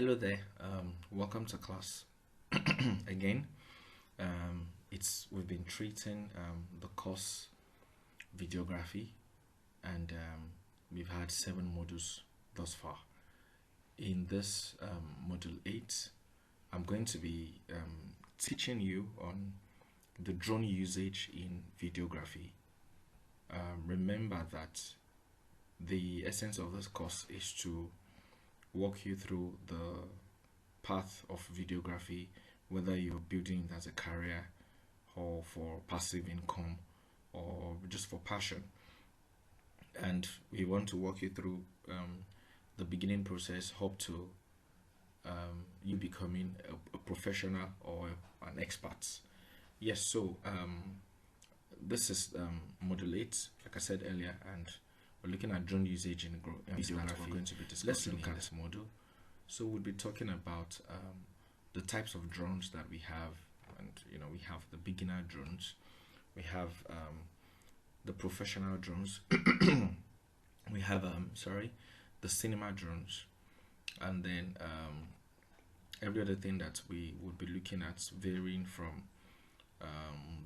Hello there. Welcome to class again. We've been treating the course videography, and we've had 7 modules thus far. In this module 8, I'm going to be teaching you on the drone usage in videography. Remember that the essence of this course is to walk you through the path of videography, whether you're building it as a career or for passive income or just for passion. And we want to walk you through the beginning process up to you becoming a professional or an expert. Yes, so this is module 8, like I said earlier, and we're looking at drone usage in videography. We're going to be discussing. Let's look at this module. So we'll be talking about the types of drones that we have, and we have the beginner drones, we have the professional drones, we have the cinema drones, and then every other thing that we would be looking at, varying from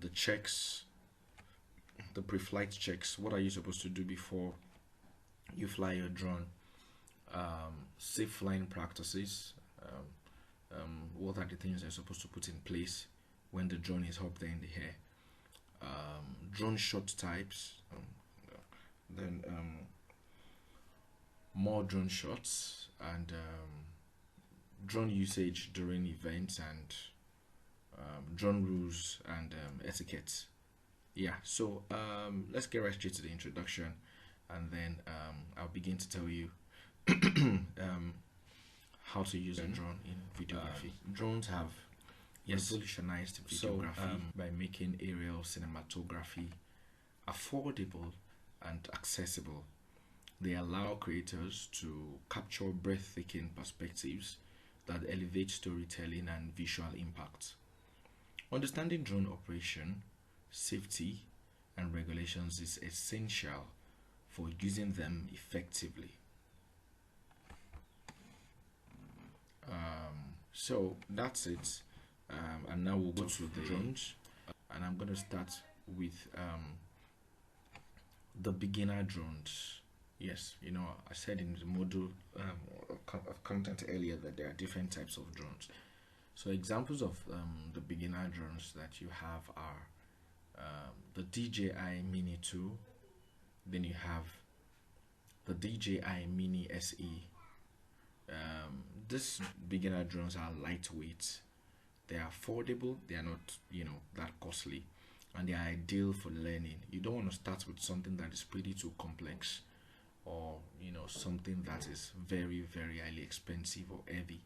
the checks, the pre-flight checks. What are you supposed to do before you fly your drone? Safe flying practices. What are the things you're supposed to put in place when the drone is up there in the air? Drone shot types. Then more drone shots, and drone usage during events, and drone rules and etiquette. Yeah, so let's get right straight to the introduction, and then I'll begin to tell you how to use a drone in videography. Drones have revolutionized videography by making aerial cinematography affordable and accessible. They allow creators to capture breathtaking perspectives that elevate storytelling and visual impact. Understanding drone operation, safety, and regulations is essential for using them effectively. So that's it, and now we'll go to the drones, and I'm going to start with the beginner drones. Yes, I said in the module of content earlier that there are different types of drones. So examples of the beginner drones that you have are the DJI Mini 2, then you have the DJI Mini SE. These beginner drones are lightweight, they are affordable, they are not that costly, and they are ideal for learning. You don't want to start with something that is pretty too complex, or something that is very, very highly expensive or heavy.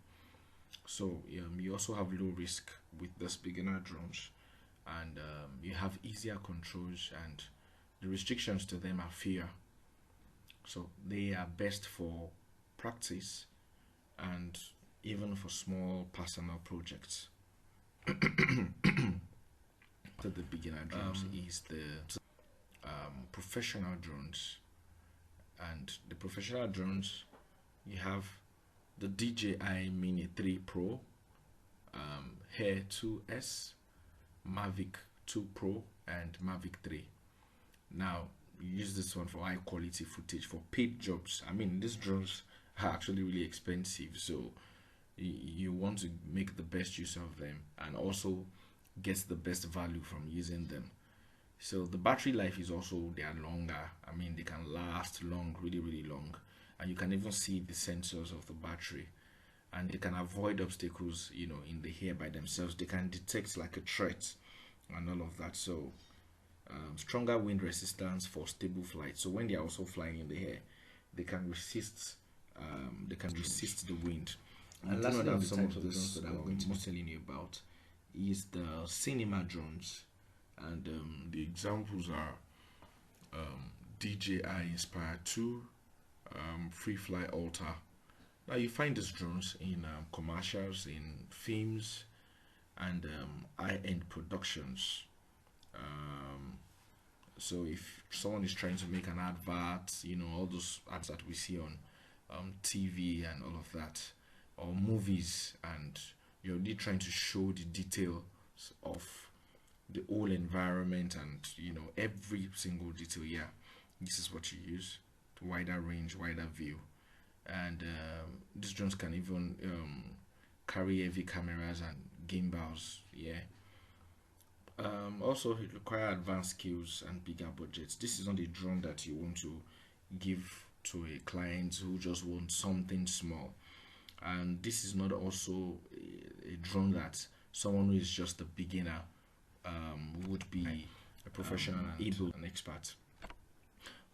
So you also have low risk with this beginner drones, and you have easier controls, and the restrictions to them are fewer. So they are best for practice and even for small personal projects. So the beginner drones is the professional drones, and the professional drones, you have the DJI Mini 3 Pro, Air 2S, Mavic 2 Pro, and Mavic 3. Now you use this one for high quality footage for paid jobs. I mean, these drones are actually really expensive, so you want to make the best use of them and also get the best value from using them. So the battery life is also, they are longer. I mean, they can last long, really, really long, and you can even see the sensors of the battery, and they can avoid obstacles in the air by themselves. They can detect like a threat and all of that. So stronger wind resistance for stable flight. So when they are also flying in the air, they can resist the wind. And lastly, one of the types of drones that I'm going to be telling you about is the cinema drones, and the examples are DJI Inspire 2, Free Fly Alta. Now you find these drones in commercials, in films, and high-end productions. So if someone is trying to make an advert, all those ads that we see on TV and all of that, or movies, and you're really trying to show the details of the whole environment, and every single detail. Yeah, this is what you use: wider range, wider view. And these drones can even carry heavy cameras and gimbals. Yeah. Also, it require advanced skills and bigger budgets. This is not a drone that you want to give to a client who just wants something small. And this is not also a drone that someone who is just a beginner would be a professional and able an expert.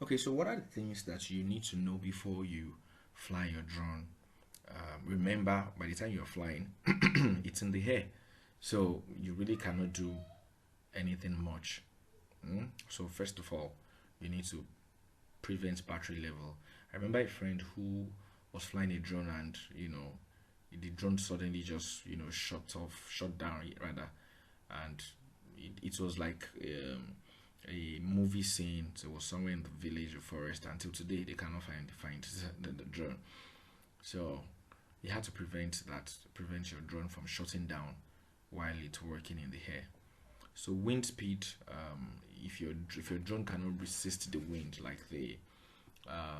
Okay, so what are the things that you need to know before you fly your drone? Remember, by the time you're flying, it's in the air, so you really cannot do anything much. So first of all, you need to prevent battery level. I remember a friend who was flying a drone, and the drone suddenly just shut down rather, and it was like a movie scene. So it was somewhere in the village or forest. Until today, they cannot find the drone. So you have to prevent your drone from shutting down while it's working in the air. So wind speed, if your drone cannot resist the wind like the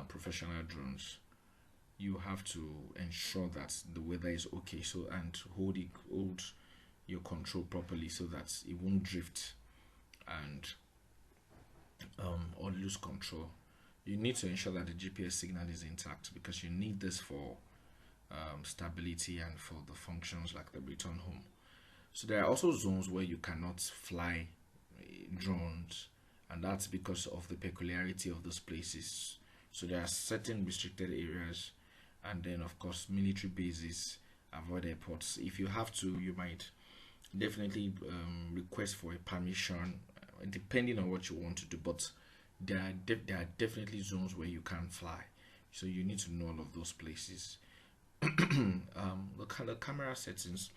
professional drones, you have to ensure that the weather is okay. So, and hold your control properly so that it won't drift and or lose control. You need to ensure that the GPS signal is intact, because you need this for stability and for the functions like the return home. So there are also zones where you cannot fly drones, and that's because of the peculiarity of those places. So there are certain restricted areas, and then of course military bases. Avoid airports. If you have to, you might definitely request for a permission, depending on what you want to do. But there are definitely zones where you can't fly, so you need to know all of those places. The kind of camera settings.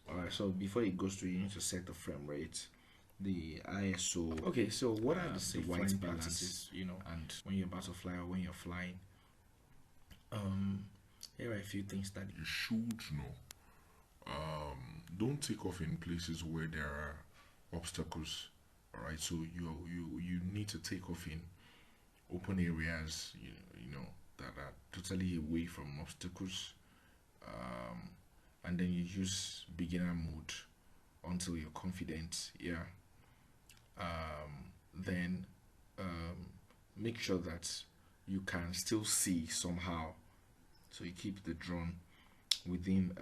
Alright, so before it goes to, you need to set the frame rate, the ISO. Okay, so what are the safe flying practices, and when you're about to fly or when you're flying? Here are a few things that you should know. Don't take off in places where there are obstacles. All right, so you need to take off in open areas, that are totally away from obstacles. And then you use beginner mode until you're confident. Yeah. Then make sure that you can still see somehow, so you keep the drone within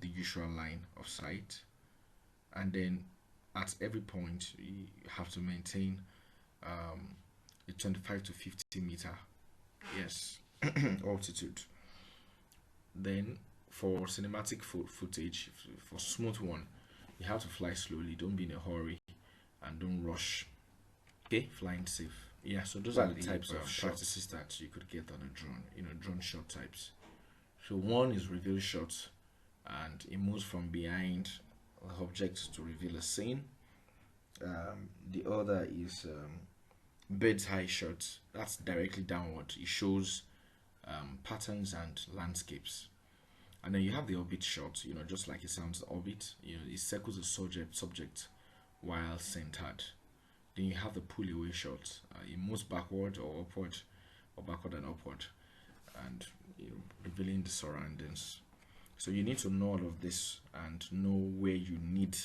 the usual line of sight. And then at every point you have to maintain a 25 to 50 meter, yes, altitude. Then for cinematic footage, for smooth one, you have to fly slowly. Don't be in a hurry and don't rush. Okay, flying safe. Yeah, so those are the types of practices that you could get on a drone. Drone shot types. So one is reveal shot, and it moves from behind object to reveal a scene. The other is bird's eye shot. That's directly downward. It shows patterns and landscapes. And then you have the orbit shot, just like it sounds, orbit, it circles the subject while centered. Then you have the pull away shot. It moves backward or upward, or backward and upward, and revealing the surroundings. So you need to know all of this and know where you need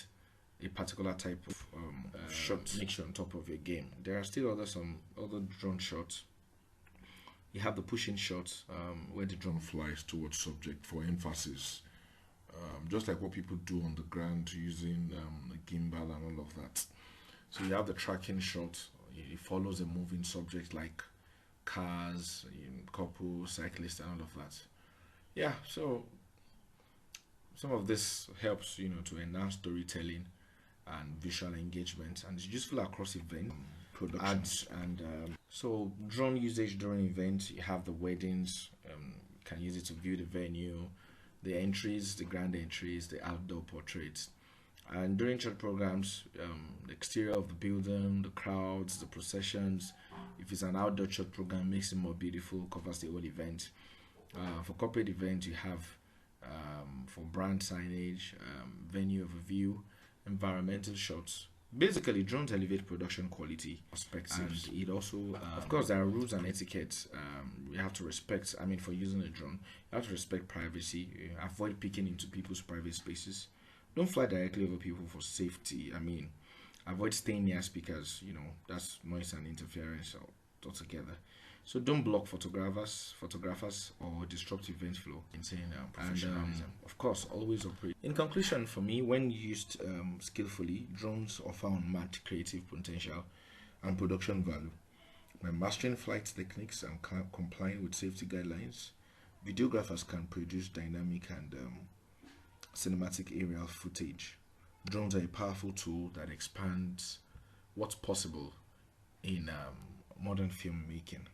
a particular type of shot. Make sure on top of your game. There are still some other drone shots. You have the pushing shot, where the drone flies towards subject for emphasis, just like what people do on the ground using a gimbal and all of that. So you have the tracking shot. It follows a moving subject like cars, couple, cyclists, and all of that. Yeah, so some of this helps, to enhance storytelling and visual engagement, and it's useful across event productions. And so drone usage during events, you have the weddings, can use it to view the venue, the entries, the grand entries, the outdoor portraits. And during church programs, the exterior of the building, the crowds, the processions. If it's an outdoor church program, makes it more beautiful, covers the whole event. For corporate events, you have for brand signage, venue overview, environmental shots. Basically, drones elevate production quality perspectives, and it also, of course, there are rules and etiquette. You have to respect. I mean, for using a drone, you have to respect privacy. Avoid peeking into people's private spaces. Don't fly directly over people for safety. I mean, avoid staying near speakers. That's noise and interference altogether. So don't block photographers, or disrupt event flow. Insane professionalism. And of course, always operate. In conclusion, for me, when used skillfully, drones offer unmatched creative potential and production value. By mastering flight techniques and complying with safety guidelines, videographers can produce dynamic and cinematic aerial footage. Drones are a powerful tool that expands what's possible in modern filmmaking.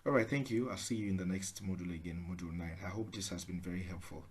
All right, thank you. I'll see you in the next module again, module 9. I hope this has been very helpful.